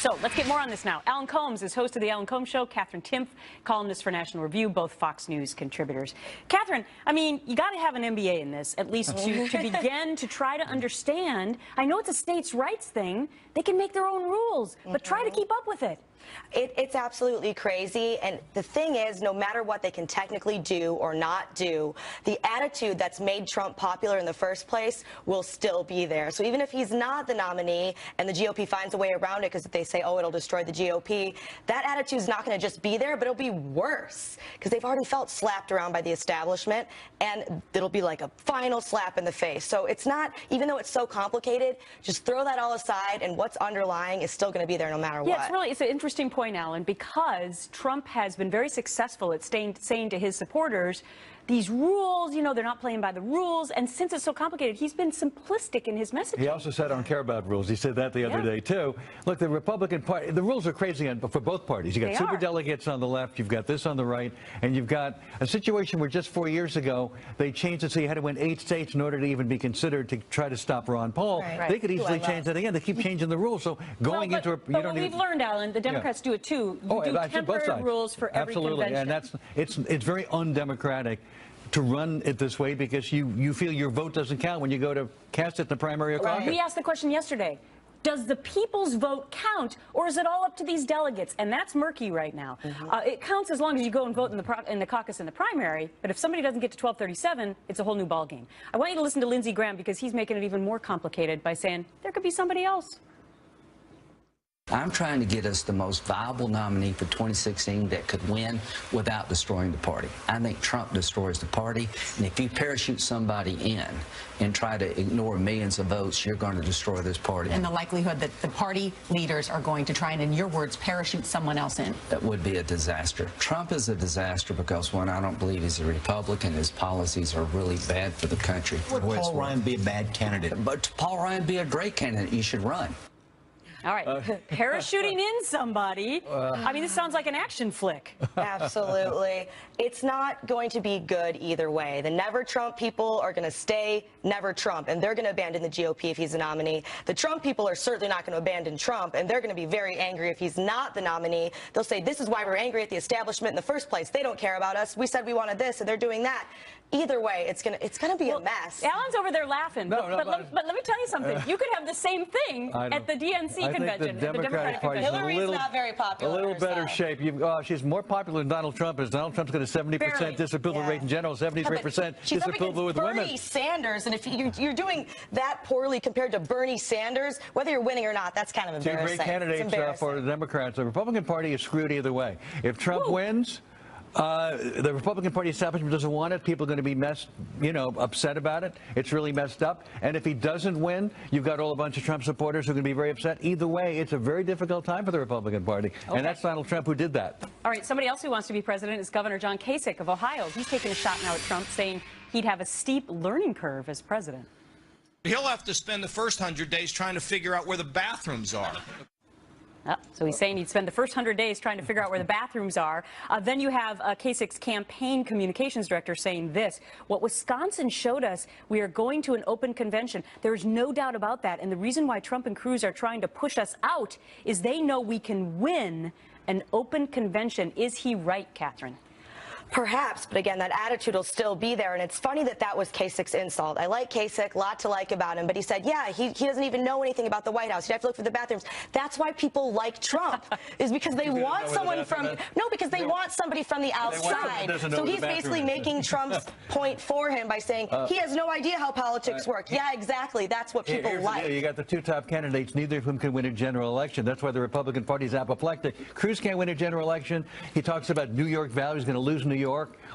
So let's get more on this now. Alan Colmes is host of the Alan Colmes Show. Katherine Timpf, columnist for National Review, both Fox News contributors. Katherine, I mean, you got to have an MBA in this, at least to begin to try to understand. I know it's a states' rights thing. They can make their own rules, but try to keep up with it. It's absolutely crazy, and the thing is, no matter what they can technically do or not do, the attitude that's made Trump popular in the first place will still be there. So even if he's not the nominee and the GOP finds a way around it because they say, oh, it'll destroy the GOP, that attitude's not going to just be there, but it'll be worse because they've already felt slapped around by the establishment, and it'll be like a final slap in the face. So it's not, even though it's so complicated, just throw that all aside, and what's underlying is still going to be there no matter what. Yeah, it's an interesting point, Alan, because Trump has been very successful at saying to his supporters, these rules, you know, they're not playing by the rules. And since it's so complicated, he's been simplistic in his messaging. He also said, I don't care about rules. He said that the other day, too. Look, the Republican Party, the rules are crazy for both parties. You've got super delegates on the left, you've got this on the right, and you've got a situation where just 4 years ago, they changed it so you had to win 8 states in order to even be considered to try to stop Ron Paul. Right. They could easily change that again. They keep changing the rules. So going into a... But we've learned, Alan, the Democrats do it, too. You do temporary rules for every convention. And it's very undemocratic to run it this way because you feel your vote doesn't count when you go to cast it in the primary or caucus. We asked the question yesterday. Does the people's vote count, or is it all up to these delegates? And that's murky right now. It counts as long as you go and vote in the caucus and the primary, but if somebody doesn't get to 1237, it's a whole new ballgame. I want you to listen to Lindsey Graham because he's making it even more complicated by saying there could be somebody else. I'm trying to get us the most viable nominee for 2016 that could win without destroying the party. I think Trump destroys the party, and if you parachute somebody in and try to ignore millions of votes, you're going to destroy this party. And the likelihood that the party leaders are going to try and, in your words, parachute someone else in? That would be a disaster. Trump is a disaster because, one, I don't believe he's a Republican. His policies are really bad for the country. Would Paul Ryan be a bad candidate? But Paul Ryan be a great candidate. You should run. All right, parachuting in somebody. I mean, this sounds like an action flick. Absolutely. It's not going to be good either way. The Never Trump people are going to stay Never Trump, and they're going to abandon the GOP if he's a nominee. The Trump people are certainly not going to abandon Trump, and they're going to be very angry if he's not the nominee. They'll say, this is why we're angry at the establishment in the first place. They don't care about us. We said we wanted this, and they're doing that. Either way, it's gonna be a mess. Alan's over there laughing, but let me tell you something. You could have the same thing at the DNC convention. The Democratic Party is Hillary's not very popular. A little better shape. She's more popular than Donald Trump is. Donald Trump's got a 70% disapproval rate in general, 73% disapproval with women. Bernie Sanders, and if you're doing that poorly compared to Bernie Sanders, whether you're winning or not, that's kind of embarrassing. Two great candidates for the Democrats. The Republican Party is screwed either way. If Trump wins, the Republican Party establishment doesn't want it. People are going to be upset about it. It's really messed up. And if he doesn't win, you've got a bunch of Trump supporters who are going to be very upset. Either way, it's a very difficult time for the Republican Party. Okay. And that's Donald Trump who did that. All right, somebody else who wants to be president is Governor John Kasich of Ohio. He's taking a shot now at Trump, saying he'd have a steep learning curve as president. He'll have to spend the first 100 days trying to figure out where the bathrooms are. So he's saying he'd spend the first 100 days trying to figure out where the bathrooms are. Then you have Kasich's campaign communications director saying this: what Wisconsin showed us, we are going to an open convention. There's no doubt about that. And the reason why Trump and Cruz are trying to push us out is they know we can win an open convention. Is he right, Katherine? Perhaps, but again, that attitude will still be there, and it's funny that that was Kasich's insult. I like Kasich, a lot to like about him, but he said, yeah, he doesn't even know anything about the White House. He'd have to look for the bathrooms. That's why people like Trump, is because they want someone from, because they want somebody from the outside. So he's basically making Trump's point for him by saying he has no idea how politics work. Yeah, exactly. That's what people like. You got the two top candidates, neither of whom can win a general election. That's why the Republican Party is apoplectic. Cruz can't win a general election. He talks about New York values, going to lose New York.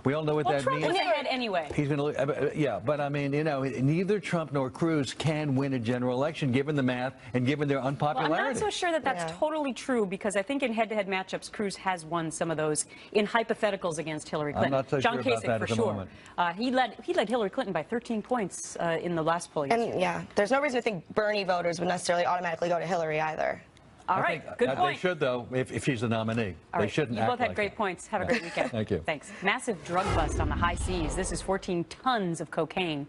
We all know what that Trump means. Trump is ahead anyway. He's going to, yeah, but I mean, neither Trump nor Cruz can win a general election given the math and given their unpopularity. Well, I'm not so sure that that's totally true, because I think in head-to-head matchups, Cruz has won some of those in hypotheticals against Hillary Clinton. I'm not so John sure Kasich, about that for at the sure. moment. He led Hillary Clinton by 13 points in the last poll yesterday. And yeah, there's no reason to think Bernie voters would necessarily automatically go to Hillary either. All right, good point. They should, though, if she's the nominee. They shouldn't act like that. You both had great points. Have a great weekend. Thank you. Thanks. Massive drug bust on the high seas. This is 14 tons of cocaine.